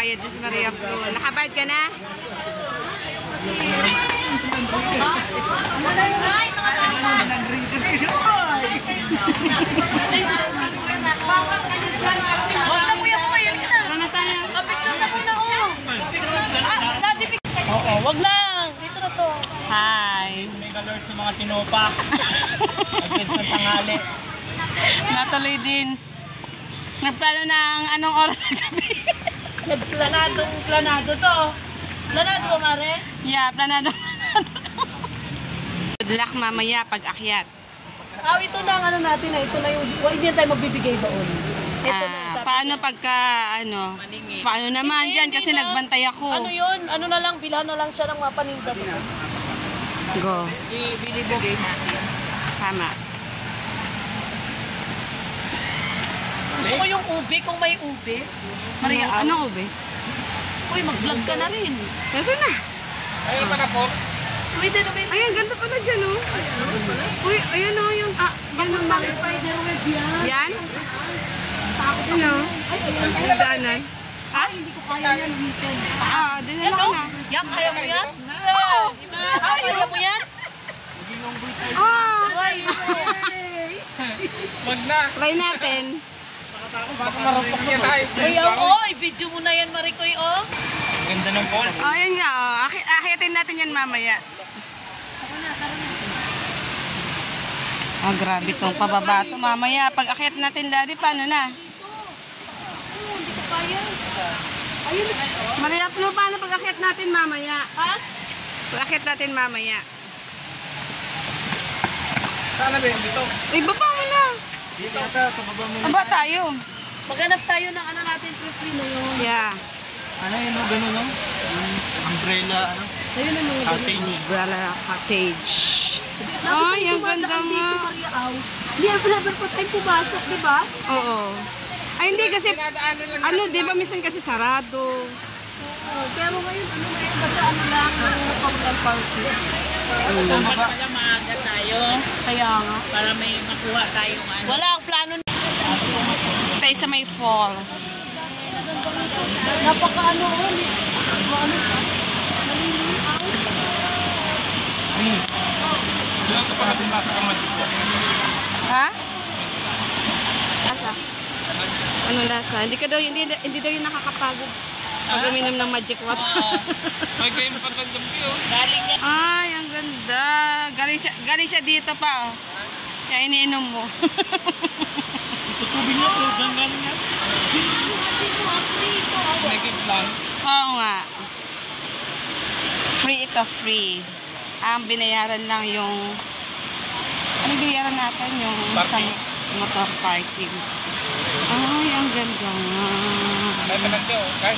magbabayad na si Maria Flo. Nakabayad ka na? Oo, wag lang. Dito na to. Hi. May colors ng mga tinopa. Agpils ng tanghali. Natuloy din. Nagplano ng anong oras ng gabi? Planado to. Planado ba, Mare? Yeah, planado. Good luck mamaya pag akyat. Ito na ang ano natin na. Ito na yung, hindi tayo magbibigay doon. Ito na. Paano pagka, paano naman dyan? Kasi nagbantay ako. Ano yun? Ano na lang, bilhan na lang siya ng mga paninda. Go. Bili-bili natin. Tama. Gusto ko yung ube, kung may ube. Maria, anong ube? Uy, mag-vlog ka na rin. Ito na. Ayun pa na po. Wait. Ayan, ganda pala dyan, oh. Uy, ayan, oh, yung, yan ang mga spiderweb yan. Yan? Ano? Ang daanan. Ha? Hindi ko kaya yan, weekend. Dinala ko na. Yan, kaya mo yan? Oo. Kaya mo yan? Wag na. Try natin. Baka marupok yan tayo. Uy, i-video mo na yan, Marikoy, oh. Ang ganda ng balls. Ayan nga, oh. Akitin natin yan mamaya. Grabe tong pababa to mamaya. Pag akyat natin, Daddy, paano na? Hindi ko kaya. Ayun. Maria Flo, paano pag akyat natin mamaya? Ha? Pag akyat natin mamaya. Sana ba yung dito? Baba mo na. Dito ka, sa baba mo. Aba tayo. Maghanap tayo ng ano natin, free na yun. Yeah. Ano yun, gano'n, no? Umbrella, ano? Ayun na mga Cottage. Umbrella cottage. Ay, ang ganda mo. Hindi, never po tayo pumasok, di ba? Oo. Ay, hindi kasi, di ba minsan kasi sarado. Oo, pero ngayon, basta ano lang, pang party. Dapat pala maaga tayo. Kaya nga. Para may makuha tayong ano. Wala ang plano. Tayo sa may falls. Napaka ano, ano siya? Diyan ka pa natin nasa kamadit ko. Ha? Lasa? Anong lasa? Hindi daw yung nakakapagod. Pag uminom ng magic water. May kayo napatagdam kayo. Galing yan. Ay, ang ganda. Galing siya dito pa, oh. Kaya iniinom mo. Tutubig niya, pero dyan galing yan. May plan. Oo nga. Free ito, free. Ang binayaran lang yung... Ano binayaran natin? Yung Parking. Motor parking. Ay, ang ganda nga. May panagda, okay?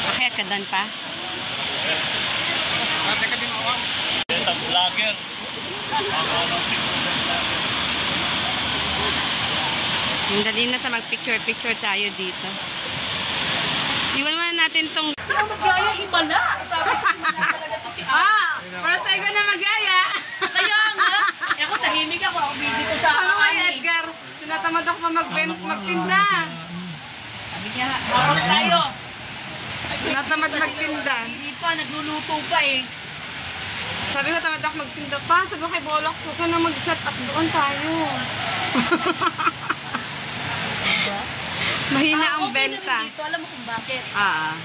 Bakit ka doon pa? Mate ka din ako. Ito, vlogger. Ang dali na sa mag-picture tayo dito. Iwan muna natin tong... Saan magyaya? Himala! Sabi ko, himala talaga to si First time ko na mag-aya! Kaya nga! Ako tahimik ako. Ako busy ko sa Ay, Edgar! Tinatamad ako pa magtinda. Sabi niya, harap tayo. Tinatamad magtinda. Hindi pa, nagluluto pa eh. Sabi ko, tamad ako magtinda pa. Sabi ko kay Bolox, huwag ka na mag-set up doon tayo. Mahina ang Okay benta. na rin dito. Alam mo kung bakit?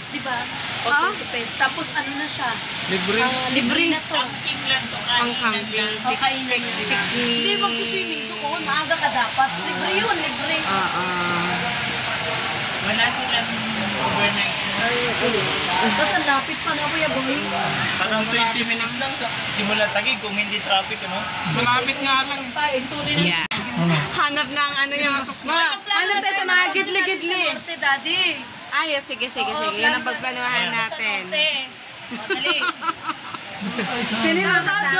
Diba? Ah? Tapos ano na siya? Libre. Libre na to. Camping lang to. Ang Kainan camping. lang. O, kainan nyo lang. Hindi magsuswimming doon. Maaga ka dapat. Libre yun, libre. Wala silang overnight. Tapos ang lapit pa na, Kuya Boy. Parang 20 minutes lang sa simula Taguig kung hindi traffic, ano? Malapit nga lang. Tuloy na. Yeah. Hanap ng ano yung... Hanap tayo sa mga gidli-gidli. Sorte, Daddy. Ay, sige. Yan ang pagplanuhan natin. Dali. Sino yung kasama?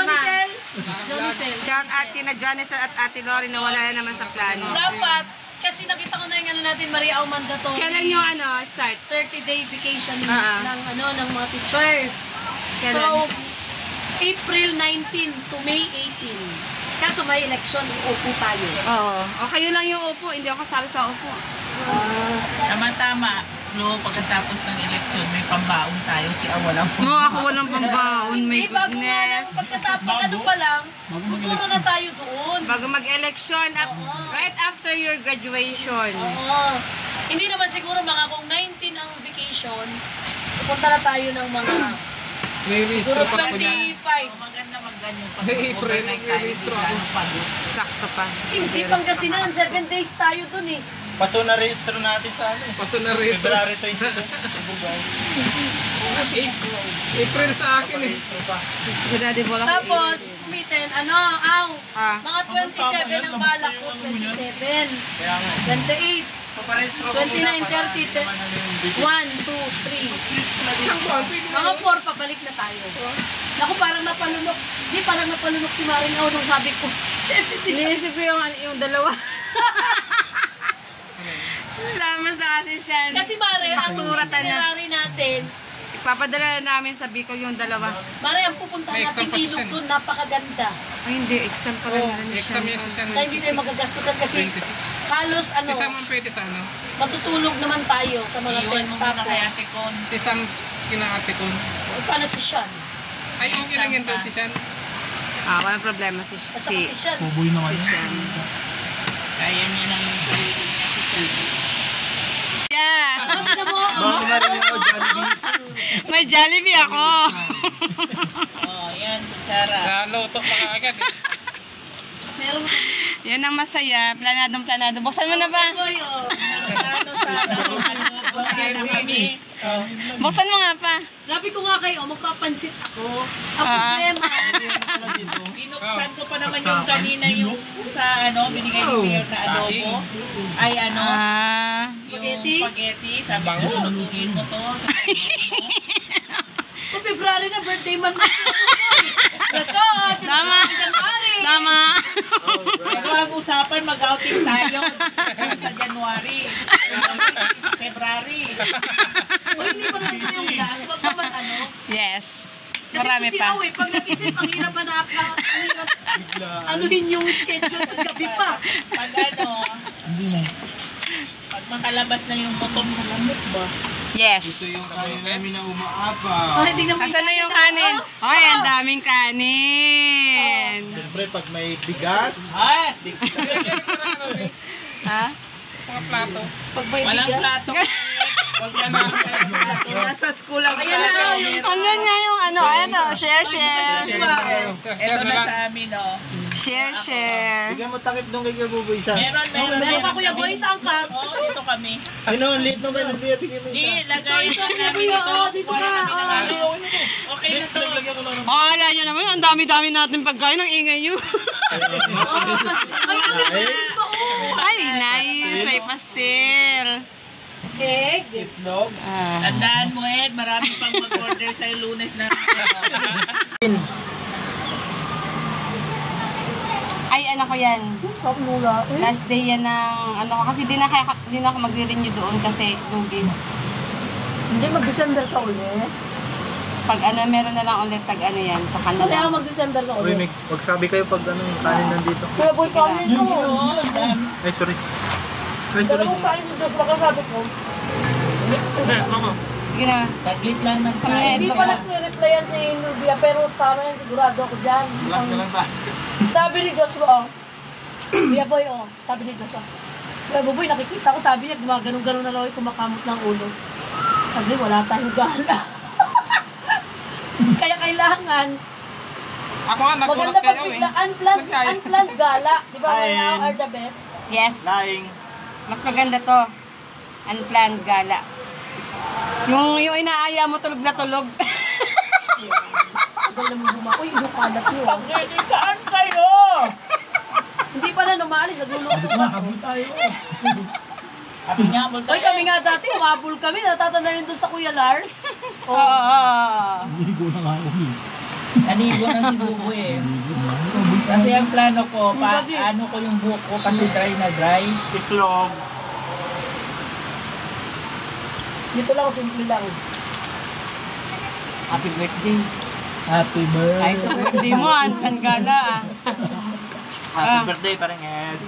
Johnny Shout out kina Janice at Ate Lori na wala na naman sa plano. Dapat, kasi nakita ko na yung ano natin, Maria Au mandatory. Kailan yung start? 30-day vacation ng mga teachers. Kailan? So, April 19 to May 18. Kaso may election, upo tayo. Oo. O kayo lang yung upo, hindi ako kasali sa upo. Tama-tama. No, pagkatapos ng eleksyon, may pambaon tayo. Si Awalang No, ako walang pambaon. My Bago nga lang, goodness. pagkatapos ano pa lang, tuturo na tayo doon. Bago mag-election, right after your graduation. Oo. Hindi naman siguro mga kung 19 ang vacation, pupunta na tayo ng mga siguro 25. maganda mag-ganyan. Pag April, overnight tayo, registro di ako. gano'ng pagod. Sakto pa. Hindi Pangasinan, 7 days tayo doon eh. Paso na registro natin sa ano. Paso na rin. February 22. Bugay. April sa akin eh. Registro pa. Daddy Bola. Tapos, umitin, Ah. mga 27 ang balak ko, 27, Kaya nga. 28, Paparehistro ko 29, 30, 1, 2, 3. Mga 4, pabalik na tayo. Naku, parang napalunok. Hindi, parang napalunok si Maring Au nung sabi ko, 70. Iniisip ko yung dalawa. Summer sa kasi siya. Kasi Mare, ang Paturatan na. itinerary natin, Ipapadala na namin sa Bicol yung dalawa. Mare, ang pupuntahan May natin exam pa siya Ilog eh. doon, napakaganda. Ay, hindi. Exam pa rin na siya. Exam yan siya Kaya hindi tayo magagastusan kasi 26. halos Isang man pwede sa ano. matutulog naman tayo sa mga Iwan tent mo muna tapos. kay Ate Con. Isang kinaate ko. Paano si Sean? Ay, okay lang yan daw si Chan. Walang problema si At saka si Sean. Buboy naman yun. Kaya niya lang yung sarili niya si Chan. Yeah! Ano na mo? Bago na rin ako, Jollibee. May Jollibee ako. Oh, yan, kutsara. Naluto pa agad eh. Meron Yan ang masaya. Planado. Buksan mo na ba? boy, oh. Ano sa kami. Buksan mo nga pa. Sabi ko nga kayo, magpapansit ako. Ang Ah. problema, Binuksan ko pa naman yung kanina yung sa ano, binigay ni Mayor na adobo. Ay ano, yung spaghetti. Sabi ko, lutuin mo to. kung February na birthday man na. Gasot! Tama. Tama. Pero ang usapan, mag-outing tayo sa January. February. O hindi pa naman yung gas, wag naman ano. Yes. Kasi Marami kung si pa. Awe, pag nag-isip, ang hirap na anuhin yung schedule, tapos gabi pa. Pag ano, pag makalabas na yung bottom mo, gamot ba? Yes. Yung kaya namin na umaapa. Oh, hindi naman Asan na yung kanin? Ay, ang daming kanin. Siyempre, pag may bigas, Ay! Ha? Mga plato. Pag may Walang bigas. plato. Wag na plato. Nasa school ang Ayan na, plato. yung Hanggang nga yung ano, share. Ito na sa amin, oh. Share. bigyan mo takip nung kay Buboy isa. Meron Meron ka Kuya Boy sa angkat. Oo, dito kami. Ano, late nung kay Buboy, bigyan mo Di, isa. lagay Ito, ito Kuya kami Boy, dito. oo, dito ka. Okay na to. Lagyan ko lang ng Akala nyo naman, ang dami-dami natin pagkain, ang ingay nyo. Oo, ay, kami pa oh. Ay, nice. May pastel. Egg. itlog. Tandaan mo, Ed, marami pang mag-order sa'yo Lunes na. Ay, anak ko yan. Kapnula. Last day yan ng, ano ko, kasi di na ako magre-renew doon kasi lugi. Hindi, mag-December ka ulit. Pag ano, meron na lang ulit tag ano yan sa Kaya kanila. mag-December ka Uy, ulit. magsabi kayo pag ano yung kanin nandito. Kuya Boy, kanin ko. Ay, sorry. Ay, sorry. Dalawang kanin dito, baka sabi ko. Sige na. Taglit lang ng Sa mga Hindi ito pa ko. nag-replyan si Nubia, pero sa amin, sigurado ako dyan. Sabi ni Joshua, oh. Kuya Boy, oh. Sabi ni Joshua. Kuya Boy, nakikita ko, sabi niya, gumaganong-ganon na lang ako, kumakamot ng ulo. Sabi, wala tayong gana. Kaya kailangan, Ako nga, maganda nagulat pag kayo eh. bigla, unplanned gala. Di ba, kaya are the best? Yes. Laing. Mas maganda to. Unplanned gala. Yung inaaya mo tulog na tulog. Agad naman bumakoy, yung kalat nyo. Pagdili, saan kayo? Hindi pa na numaalis, nagluluto pa. Kami nga, Hoy, kami nga dati, umabol kami, natatanda yun doon sa Kuya Lars. Oo. Nanigo na si Bubo eh. Kasi ang plano ko, ano ko yung buhok ko kasi dry na dry. Itlog. Dito lang, simple lang. Happy birthday. Happy birthday. Ay, sa birthday mo, unplanned gala ah. Happy birthday pa rin, guys.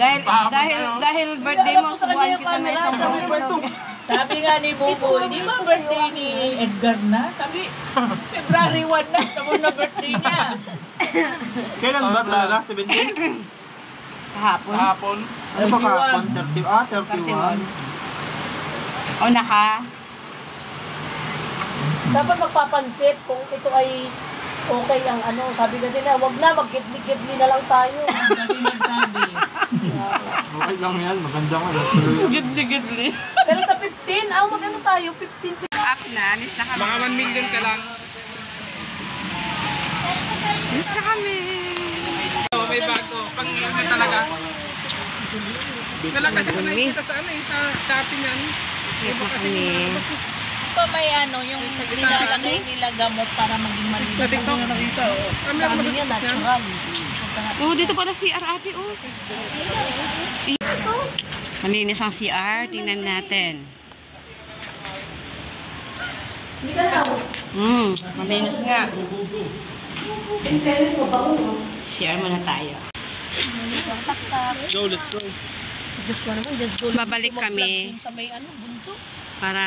Dahil birthday mo, subuhan kita na isang buong. Sabi nga ni Buboy, di ba birthday ni Edgar na? Sabi, February 1 na, tapos na birthday niya. Kailan ba talaga? 17? Kahapon. Hapon. Ano ba kahapon? 31. O naka. Dapat magpapansit kung ito ay okay ang ano. Sabi kasi na, wag na, mag-kidney na lang tayo. Sabi nagsabi. Okay lang yan. Maganda nga. Gidli. Pero sa 15, mag-ano tayo? 15 Up na, alis na kami. Baka 1 million ka lang. Alis na kami. Oh, may bago. Pang ano talaga. Wala kasi kung nakikita sa ano sa Shopee niyan. Alis na kami. Pa may ano, yung nilalagay nila gamot para maging malinis. Sa TikTok na nakita. Kami Sabi niya, natural. Oh, dito pala CR ate, oh. Malinis ang CR. Tingnan natin. Malinis nga. CR muna tayo. Let's go. Just one naman, just go. Babalik kami Sa may ano, bunto. para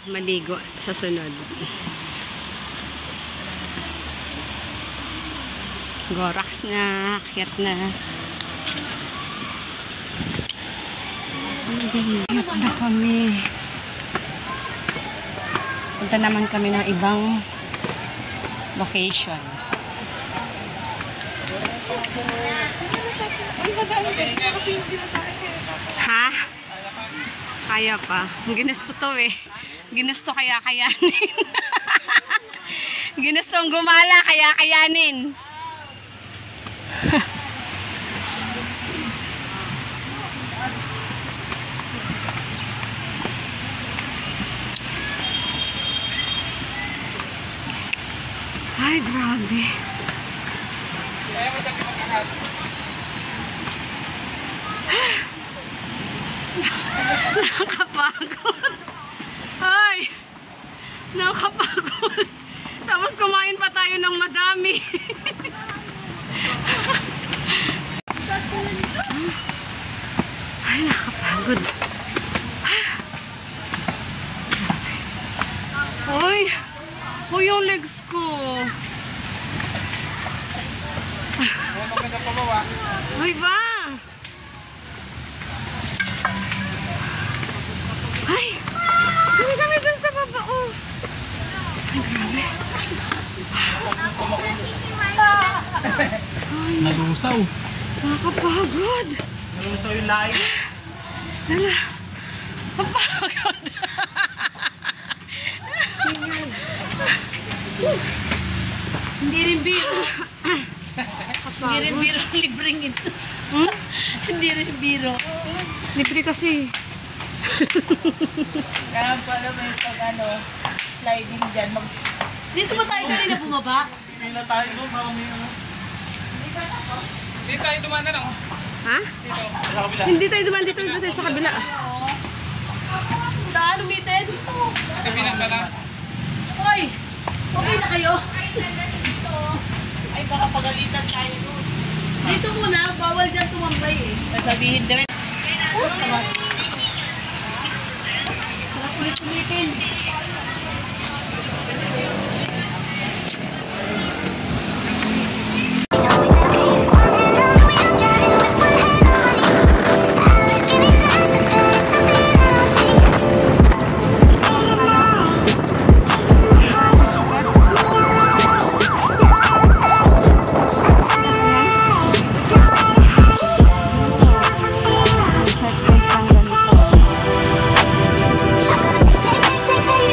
maligo sa sunod. Gorax na, akyat na. Akyat na kami. Punta naman kami ng ibang location. Ha? Kaya pa. Ginusto to eh. Ginusto kaya kayanin. Ginustong gumala kaya kayanin. Ay, grabe. Nakakapagod. Ay, nakakapagod. Tapos kumain pa tayo ng madami. Ay, nakakapagod. Uy, uy yung legs ko. Uy ba? Ay, hindi kami dun sa baba, oh. Ay, grabe. Nalusaw. Nakakapagod. Nalusaw yung lahi. Napagod. Hindi rin biro. Hindi rin biro libreng ito. Hindi rin biro. Libre kasi. Kaya pala may pag ano, sliding dyan. Dito ba tayo kanina bumaba? Pila tayo doon. Baka may ano. Dito tayo dumaan na lang. Ha? Sa kabila. Hindi tayo duman dito tayo sa kabila. Saan umitin? Kabila ka na. Hoy! Okay na kayo? Ay, baka pagalitan tayo doon. Dito muna, bawal dyan tumambay eh. Sasabihin din. Sarap ulit umitin. Check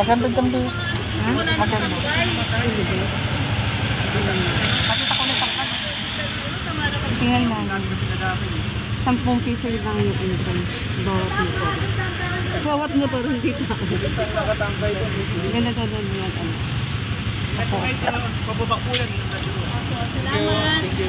Maganda dyan ba? Ha? Maganda. Tingnan namin. 10 piso lang yung entrance. Bawat motor. Bawat motor, hindi tao. Ganda to doon yan. Pababakulan. Salamat. Thank you.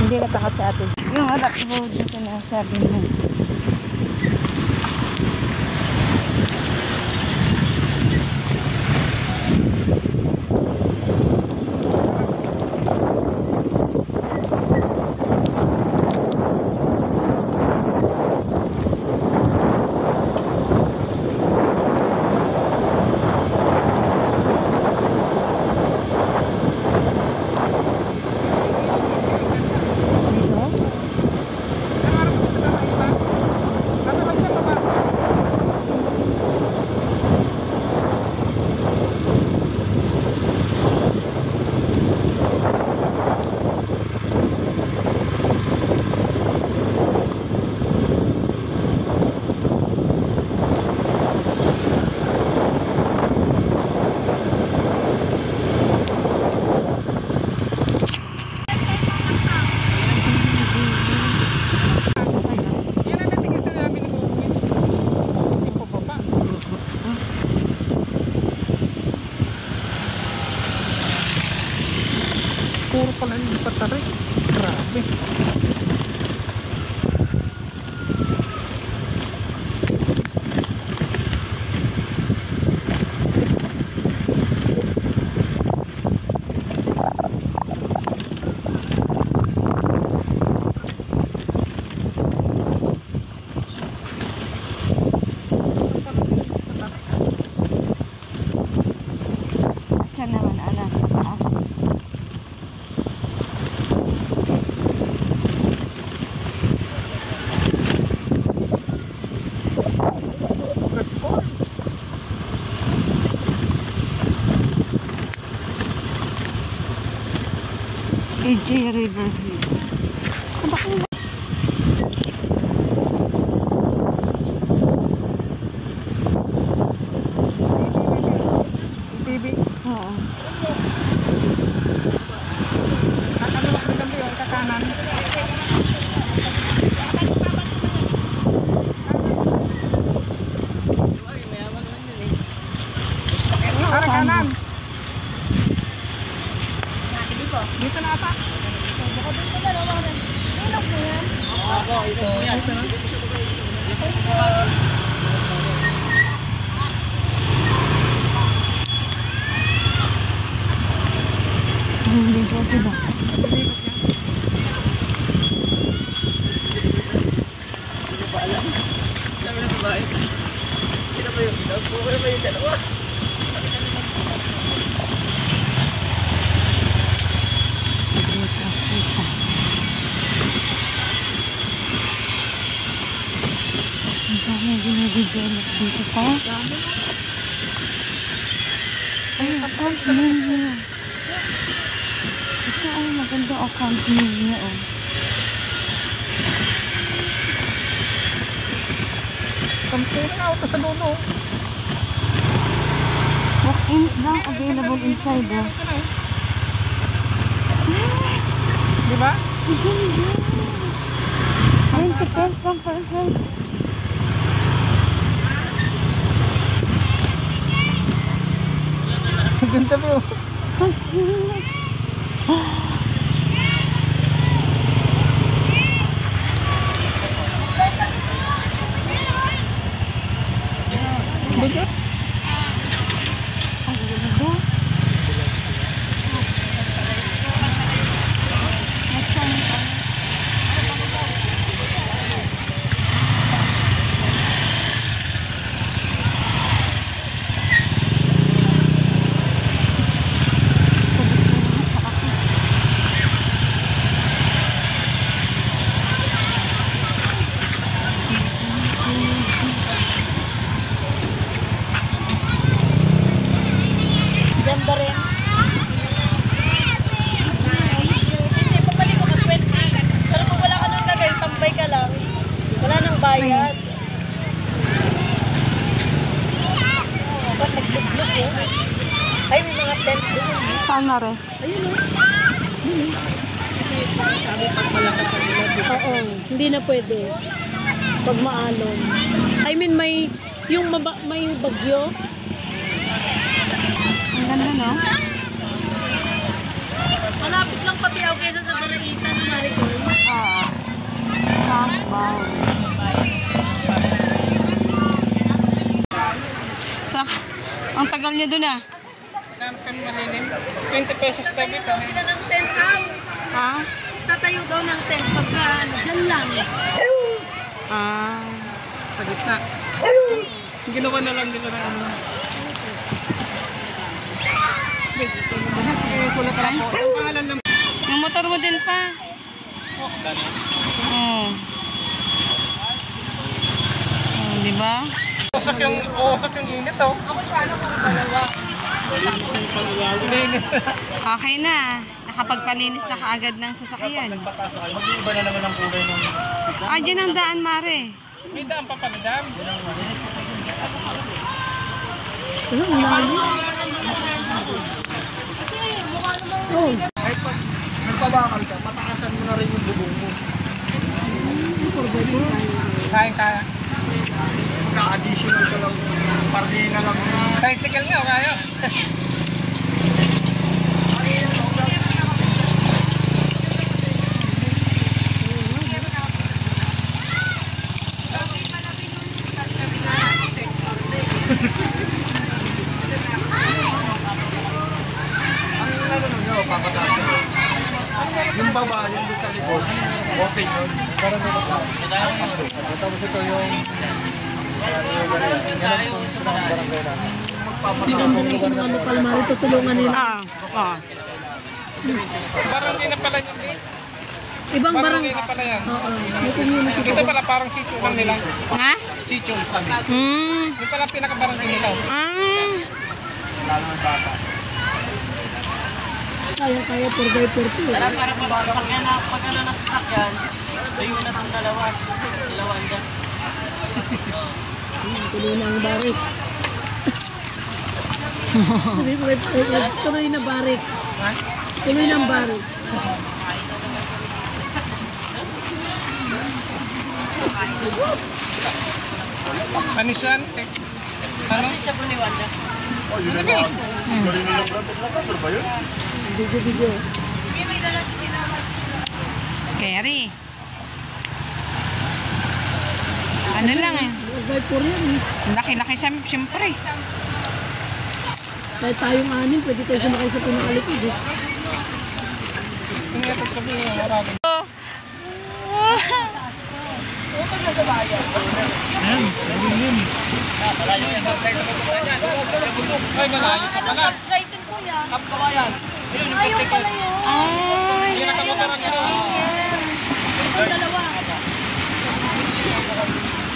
Hindi na pa kasi atin. Yung rock road na sinasabi mo. Puro pala yung patari. Grabe. Diyan naman, alas, taas. AJ River Hills. TV. Oo. Kakalawak na gabi yung kakanan. Para kanan. Dito na ata. Hindi ko sila. Ang dami ginagagalap dito pa. Ay, account niya. Ito ay maganda account niya. Oh. Puro na auto sa dulo. Walk-ins lang available inside. Di ba? 20 pesos lang per head. Ganda po. Ang cute. Ang ganda. Ganda rin. Hindi pa pali ko ka 20. Pero kung wala ka nang gagawin, tambay ka lang. Wala nang bayad. Ba't nag-vlog eh? Ay, may mga tent doon. Saan na rin? Oo, hindi na pwede. Pag maalon. I mean, may bagyo. Ang ganda, no? Malapit lang pati ako kaysa sa Baraitan ng Maricol. Ah. Sabaw. Ang tagal niya dun ah. Kampan malilim. 20 pesos tabi pa. Sila ng tent out. Ha? Tatayo daw ng tent pagka dyan lang. Ah. Sa gitna. Ginawa na lang nila na ano. Kulat lang po. Ang pangalan ng... Yung motor mo din pa. Oh. Oh, di ba? Usok yung init oh. Okay na. Nakapagpalinis na kaagad ng sasakyan. Mag-iiba na naman ang kulay ng... Ah, dyan ang daan, Mare. May daan pa pala daan. Nagpabakal ka, pataasan mo na rin yung bubong mo. Kaya. Magka-additional ka lang, partida lang na. Tricycle nga, kaya. Yung baba, yung doon sa likod, open yun. Parang tapos ito yung... Ano Palmari, tutulungan nila. Ah. Oh. Barangay na pala yung Ibang barangay na pala yan. Oo. May community. Ito pala parang sitio lang nila. Ha? Sitio sabi. Yung pala pinaka-barangay nila. Ah. Kaya 4x4 po. Para pabagsak yan na pag ano nasasakyan, tayo na itong dalawanda. Tuloy na ang barik. Tuloy na barik. Tuloy na ang barik. Panis yan? Ano? Siya po ni Wanda. Video. Kerry. Ano lang eh. 4x4 yan eh. Laki-laki siyempre. Kahit tayong anin, pwede tayo sumakay sa pinakalikid eh. Tingnan ito kami yung marami. Ay, malayo ka pala. Excited po yan. Kapkabayan. Ayun, yung Ayaw ticket. pala yun. Ay. Hindi nakamotoran ka. Yung dalawa.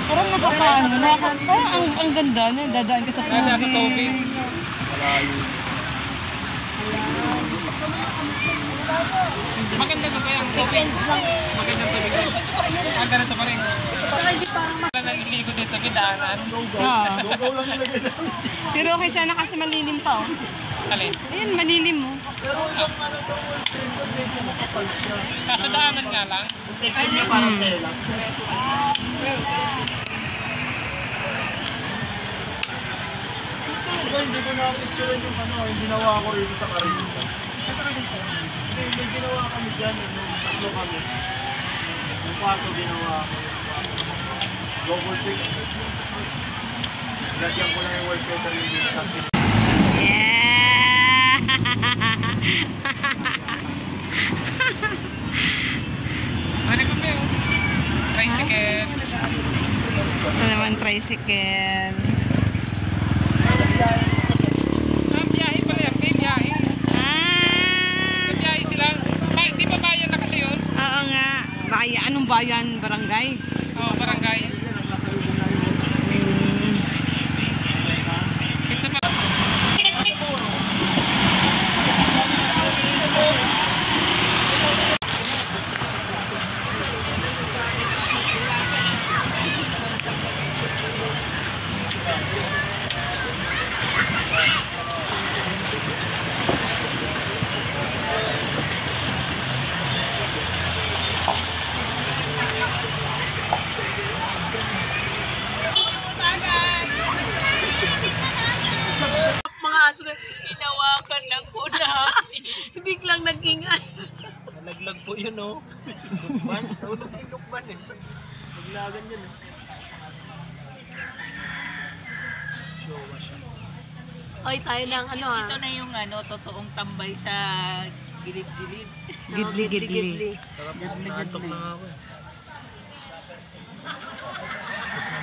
Parang nakakaano na. Parang ang ganda na. Dadaan ka sa tubig. Nasa tubig. Maganda ba kaya ang tubig? Maganda ang tubig. Ah, ganito pa rin. Saka hindi parang na naliligo dito, bidaanan. Oo. Pero okay sana kasi malilim pa, oh. Alin? Ayan, malilim, oh. Kaso daanan nga lang. Hindi ko na-picture yung yung ginawa ko dito sa Carissa. Hindi ginawa kami dyan, tatlo kami. Yung kwarto ginawa ko. Double pick. Lagyan ko lang yung wallpaper yung dito. Yeah! Ano ba ba? Tricycle. Ito naman, tricycle. Biyahe pala yan. May biyahe. May biyahe sila. Di ba bayan na kasi yun? Oo nga. Bayan. Anong bayan? Barangay? Oo, barangay. Ito pa. Mga aso na, Hinawakan lang po namin. biglang nag-ingay. Nalaglag po yun, oh. Lukban? Nahulog yung lukban, eh. Naglagan yun, eh. Oy, tayo lang, ano ah. Ito na yung totoong tambay sa gilid-gilid. Gidli-gidli. Naantok na nga ako, eh.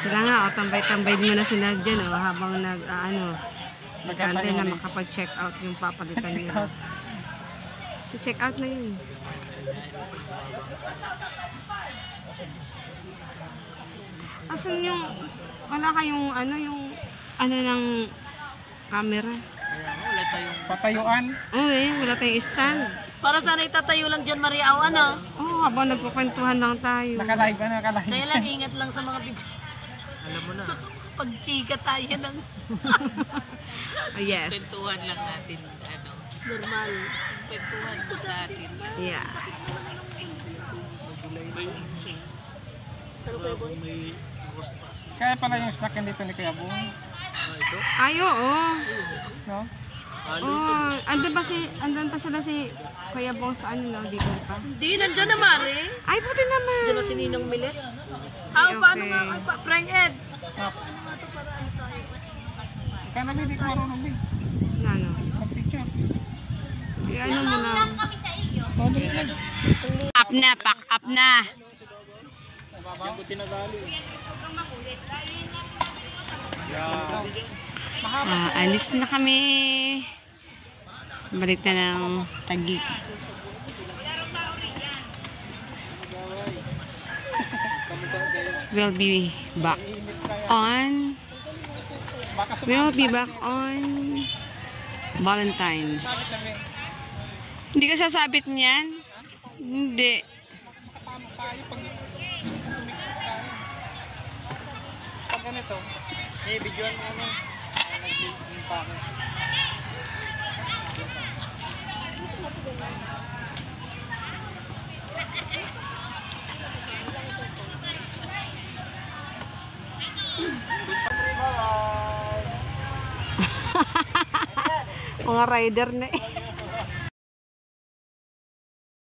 Sila nga, oh, tambay-tambay muna sila dyan, oh, habang nag-antay na makapag-check out yung papalitan nila. So, check out na yun. Asan yung, wala kayong, ng camera? Wala tayong... Patayuan. Oo wala tayong stand. Para sana itatayo lang dyan, Maria, ano? Oo, habang nagkukwentuhan lang tayo. Nakalive ka, nakalive. Kaya lang, ingat lang sa mga bibig. Alam mo na. Pag chika tayo ng Oh, yes. Kwentuhan lang natin, normal. kwentuhan lang natin. Yes. Kaya pala yung sakyan dito ni Kuya Bong. Ay, oo. No? Andun pa sila si Kuya Bong sa dito pa. Hindi, nandyan na, Mari. Ay, buti naman. Diyan na si Ninong Milet. Paano nga, Frank Ed? Kaya namin hindi ko marunong din. Ano? Mag-picture. Ano mo na. Up na, pack up na. Alis na kami. Balik na ng Taguig. We'll be back on Valentine's. Hindi ka sasabit niyan? Hindi. Pag ganito, Bigyan mo, nag-build pa ako. Mga rider na eh.